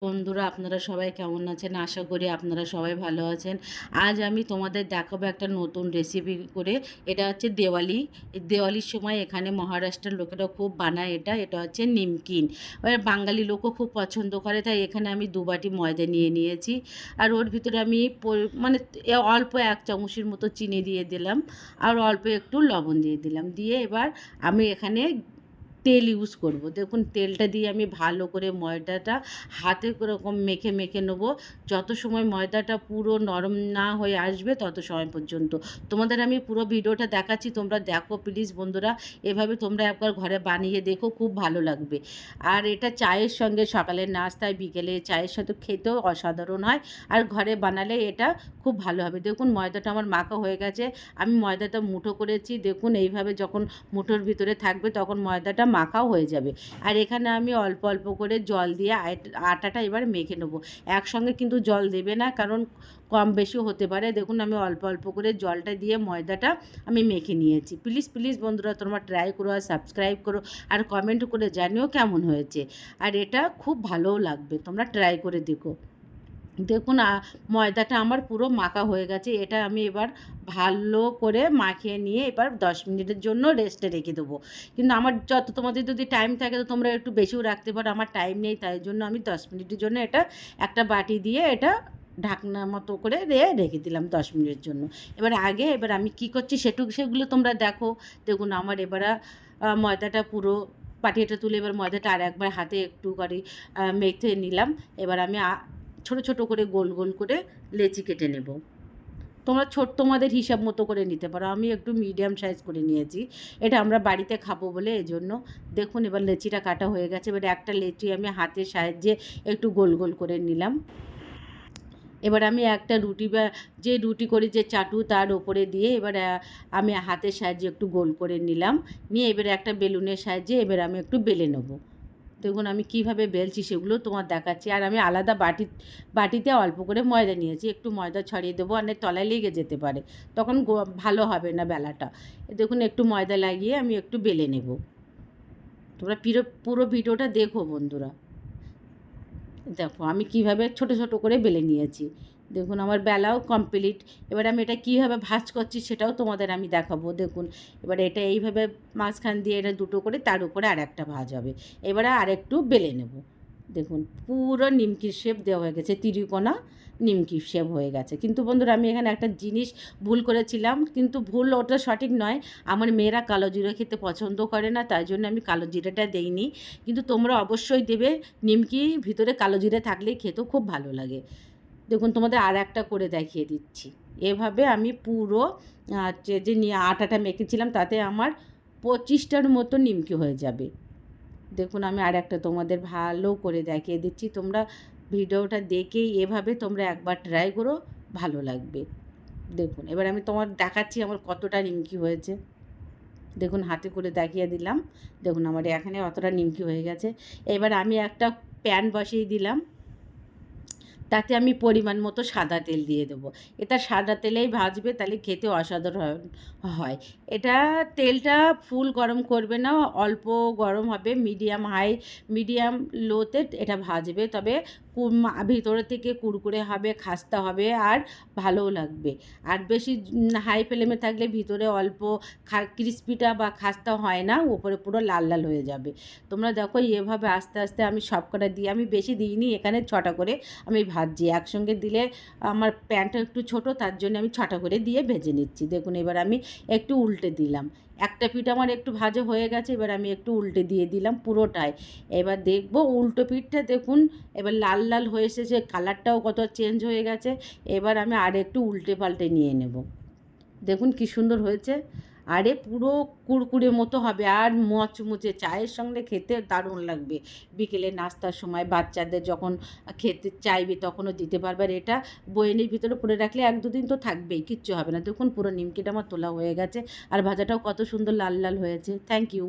বন্ধুরা আপনারা সবাই কেমন আছেন? আশা করি আপনারা সবাই ভালো আছেন। আজ আমি তোমাদের দেখাবো একটা নতুন রেসিপি করে। এটা হচ্ছে দেওয়ালি। এই দেওয়ালির সময় এখানে মহারাষ্ট্রের লোকেরা খুব বানায় এটা। এটা হচ্ছে নিমকিন। বাঙালি লোকও খুব পছন্দ করে, তাই এখানে আমি ২ বাটি ময়দা নিয়ে নিয়েছি। আর ওর ভিতরে আমি মানে অল্প ১ চামচের মতো চিনি দিয়ে দিলাম। আর অল্প একটু লবণ দিয়ে দিলাম। দিয়ে এবার আমি এখানে তেল ইউজ করব। দেখুন তেলটা দিয়ে আমি ভালো করে ময়দাটা হাতে ওরকম মেখে মেখে নেবো। যত সময় ময়দাটা পুরো নরম না হয়ে আসবে তত সময় পর্যন্ত। তোমাদের আমি পুরো ভিডিওটা দেখাচ্ছি, তোমরা দেখো প্লিজ বন্ধুরা। এভাবে তোমরা একবার ঘরে বানিয়ে দেখো, খুব ভালো লাগবে। আর এটা চায়ের সঙ্গে, সকালের নাস্তায়, বিকেলে চায়ের সাথে খেতেও অসাধারণ হয়। আর ঘরে বানালে এটা খুব ভালো হবে। দেখুন ময়দাটা আমার মাখা হয়ে গেছে। আমি ময়দাটা মুঠো করেছি। দেখুন এইভাবে যখন মুঠোর ভিতরে থাকবে তখন ময়দাটা মাখাও হয়ে যাবে। আর এখানে আমি অল্প অল্প করে জল দিয়ে আটাটা এবার মেখে নেবো। একসঙ্গে কিন্তু জল দেবে না, কারণ কম বেশি হতে পারে। দেখুন আমি অল্প অল্প করে জলটা দিয়ে ময়দাটা আমি মেখে নিয়েছি। প্লিজ প্লিজ বন্ধুরা তোমরা ট্রাই করো আর সাবস্ক্রাইব করো আর কমেন্ট করে জানিও কেমন হয়েছে। আর এটা খুব ভালোও লাগবে, তোমরা ট্রাই করে দেখো। দেখুন ময়দাটা আমার পুরো মাখা হয়ে গেছে। এটা আমি এবার ভালো করে মাখিয়ে নিয়ে এবার ১০ মিনিটের জন্য রেস্টে রেখে দেবো। কিন্তু আমার তোমাদের যদি টাইম থাকে তো তোমরা একটু বেশিও রাখতে পারো। আমার টাইম নেই, তাই জন্য আমি ১০ মিনিটের জন্য এটা একটা বাটি দিয়ে এটা ঢাকনা মতো করে রেখে দিলাম ১০ মিনিটের জন্য। এবার আমি কি করছি সেগুলো তোমরা দেখো। দেখুন আমার এবার ময়দাটা পুরো পাটিয়াটা তুলে এবার ময়দাটা আরেকবার হাতে একটু করে মেখে নিলাম। এবার আমি ছোট ছোট করে গোল গোল করে লেচি কেটে নেব। তোমরা তোমাদের হিসাব মতো করে নিতে পারো। আমি একটু মিডিয়াম সাইজ করে নিয়েছি। এটা আমরা বাড়িতে খাবো বলে এজন্য। দেখুন এবার লেচিটা কাটা হয়ে গেছে। এবার একটা লেচি আমি হাতের সাহায্যে একটু গোল গোল করে নিলাম। এবার আমি একটা রুটি বা যে রুটি করি যে চাটু তার ওপরে দিয়ে এবার আমি হাতের সাহায্যে একটু গোল করে নিলাম। নিয়ে এবারে একটা বেলুনের সাহায্যে এবার আমি একটু বেলে নেবো। দেখুন আমি কীভাবে বেলছি সেগুলো তোমার দেখাচ্ছি। আর আমি আলাদা বাটিতে অল্প করে ময়দা নিয়েছি। একটু ময়দা ছড়িয়ে দেবো, আর তলায় লেগে যেতে পারে, তখন ভালো হবে না বেলাটা। দেখুন একটু ময়দা লাগিয়ে আমি একটু বেলে নেব। তোমরা পুরো ভিডিওটা দেখো বন্ধুরা। দেখো আমি কীভাবে ছোট ছোট করে বেলে নিয়েছি। দেখুন আমার বেলাও কমপ্লিট। এবার আমি এটা কীভাবে ভাঁজ করছি সেটাও তোমাদের আমি দেখাবো। দেখুন এবার এটা এইভাবে মাঝখান দিয়ে এটা দুটো করে তার উপরে আরেকটা ভাঁজ হবে। এবারে আরেকটু বেলে নেব। দেখুন পুরো নিমকির শেপ দেওয়া হয়ে গেছে, তিরিকোণা নিমকির শেপ হয়ে গেছে। কিন্তু বন্ধুরা আমি এখানে একটা জিনিস ভুল করেছিলাম, কিন্তু ভুল ওটা সঠিক নয়। আমার মেয়েরা কালো জিরা খেতে পছন্দ করে না, তাই জন্য আমি কালো জিরাটা দেইনি। কিন্তু তোমরা অবশ্যই দেবে। নিমকি ভিতরে কালো জিরা থাকলেই খেতেও খুব ভালো লাগে। দেখুন তোমাদের আর একটা করে দেখিয়ে দিচ্ছি। এভাবে আমি পুরো যে আটাটা মেখেছিলাম তাতে আমার ২৫টার মতো নিমকি হয়ে যাবে। দেখুন আমি আর একটা তোমাদের ভালো করে দেখিয়ে দিচ্ছি। তোমরা ভিডিওটা দেখেই এভাবে তোমরা একবার ট্রাই করো, ভালো লাগবে। দেখুন এবার আমি তোমার দেখাচ্ছি আমার কতটা নিমকি হয়েছে। দেখুন হাতে করে দেখিয়ে দিলাম। দেখুন আমার এখানে অতটা নিমকি হয়ে গেছে। এবার আমি একটা প্যান বসিয়ে দিলাম। তাতে আমি পরিমাণ মতো সাদা তেল দিয়ে দেবো। এটা সাদা তেলেই ভাজবে, তাহলে খেতে অসাধারণ হয়। এটা তেলটা ফুল গরম করবে না, অল্প গরম হবে, মিডিয়াম লোতে এটা ভাজবে। তবে ভিতরে থেকে কুরকুরে হবে, খাস্তা হবে আর ভালোও লাগবে। আর বেশি হাই ফ্লেমে থাকলে ভিতরে অল্প ক্রিস্পিটা বা খাস্তা হয় না, উপরে পুরো লাল লাল হয়ে যাবে। তোমরা দেখো এভাবে আস্তে আস্তে আমি সবকটা দিয়ে, আমি বেশি দিইনি, এখানে 6টা করে আমি ভাজছি। একসঙ্গে দিলে আমার প্যানটা একটু ছোট, তার জন্য আমি 6টা করে দিয়ে ভেজে নিচ্ছি। দেখুন এবার আমি একটু উল্টে দিলাম। একটা পিঠ আমার একটু ভাজা হয়ে গেছে, এবার আমি একটু উল্টে দিয়ে দিলাম পুরোটাই। এবার দেখব উল্টো পিঠটা দেখুন এবার লাল লাল হয়ে এসেছে, কালারটাও কত চেঞ্জ হয়ে গেছে। এবার আমি আর একটু উল্টে পাল্টে নিয়ে নেব। দেখুন কি সুন্দর হয়েছে। আরে পুরো কুড়কুড়ে মতো হবে আর মচমচে, চায়ের সঙ্গে খেতে দারুণ লাগবে। বিকেলে নাস্তার সময় বাচ্চাদের যখন খেতে চাইবে তখনও দিতে পারবে। আর এটা বয়ামের ভিতরে পরে রাখলে ১-২ দিন তো থাকবেই, কিচ্ছু হবে না। দেখুন পুরো নিমকিটা আমার তোলা হয়ে গেছে আর ভাজাটাও কত সুন্দর লাল লাল হয়েছে। Thank you.